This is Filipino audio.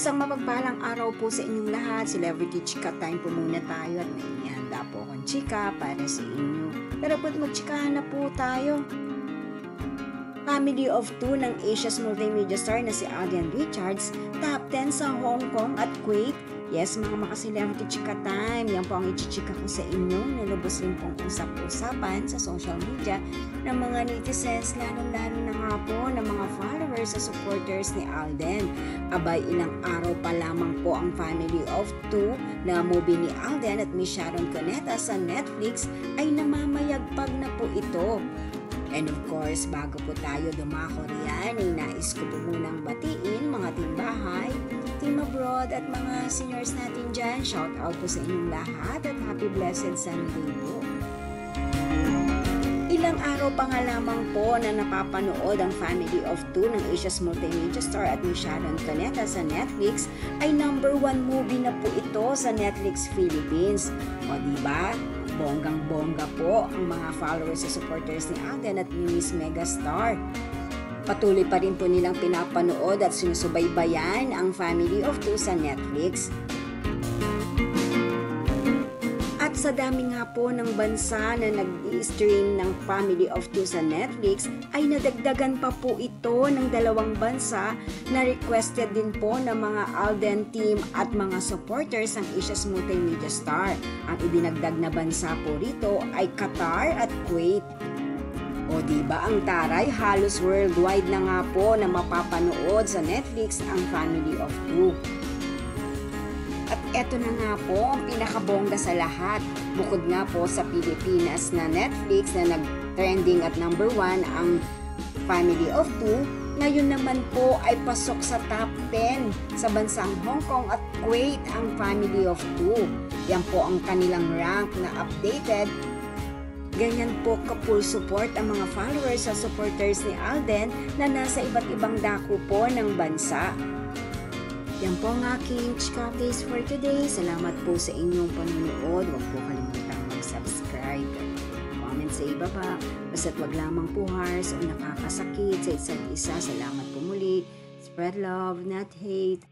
Isang mapagpalang araw po sa inyong lahat. Celebrity Chika Time po muna tayo at may inihanda po akong chika para sa inyo. Pero po magchikahan na po tayo. Family of two ng Asia's multimedia star na si Alden Richards, top 10 sa Hong Kong at Kuwait. Yes, mga maka-celebrity chika time, yan po ang ichichika ko sa inyo. Nilubos rin pong usap-usapan sa social media ng mga netizens, lalo-lalo na nga po ng mga followers sa supporters ni Alden. Abay, ilang araw pa lamang po ang Family of Two na movie ni Alden at Miss Sharon Cuneta sa Netflix ay namamayagpag na po ito. And of course, bago po tayo dumako riyan, ay nais ko po munang batiin mga timbahay, team abroad at mga seniors natin dyan. Shout out po sa inyong lahat at happy blessed Sunday po. Ilang araw pa nga lamang po na napapanood ang Family of Two ng Asia's multimedia star at Miss Sharon Cuneta sa Netflix ay #1 movie na po ito sa Netflix Philippines. O diba? Bonggang-bongga po ang mga followers at supporters ni Alden at ni Miss Megastar. Patuloy pa rin po nilang pinapanood at sinusubaybayan ang Family of Two sa Netflix. At sa dami nga po ng bansa na nag-i-stream ng Family of Two sa Netflix, ay nadagdagan pa po ito ng 2 bansa na requested din po ng mga Alden team at mga supporters ng Asia's multimedia star. Ang idinagdag na bansa po rito ay Qatar at Kuwait. O diba ang taray, halos worldwide na nga po na mapapanood sa Netflix ang Family of Two. At eto na nga po ang pinakabongga sa lahat. Bukod nga po sa Pilipinas na Netflix na nag-trending at #1 ang Family of Two, ngayon naman po ay pasok sa top 10 sa bansang Hong Kong at Kuwait ang Family of Two. Yan po ang kanilang rank na updated. Ganyan po ka-full support ang mga followers sa supporters ni Alden na nasa iba't ibang dako po ng bansa. Yan po ang aking chika updates for today. Salamat po sa inyong panunood. Huwag po kalimutang mag-subscribe. Comment sa ibaba. Basta't wag lamang po harsh o nakakasakit sa isa't isa. Salamat po muli. Spread love, not hate.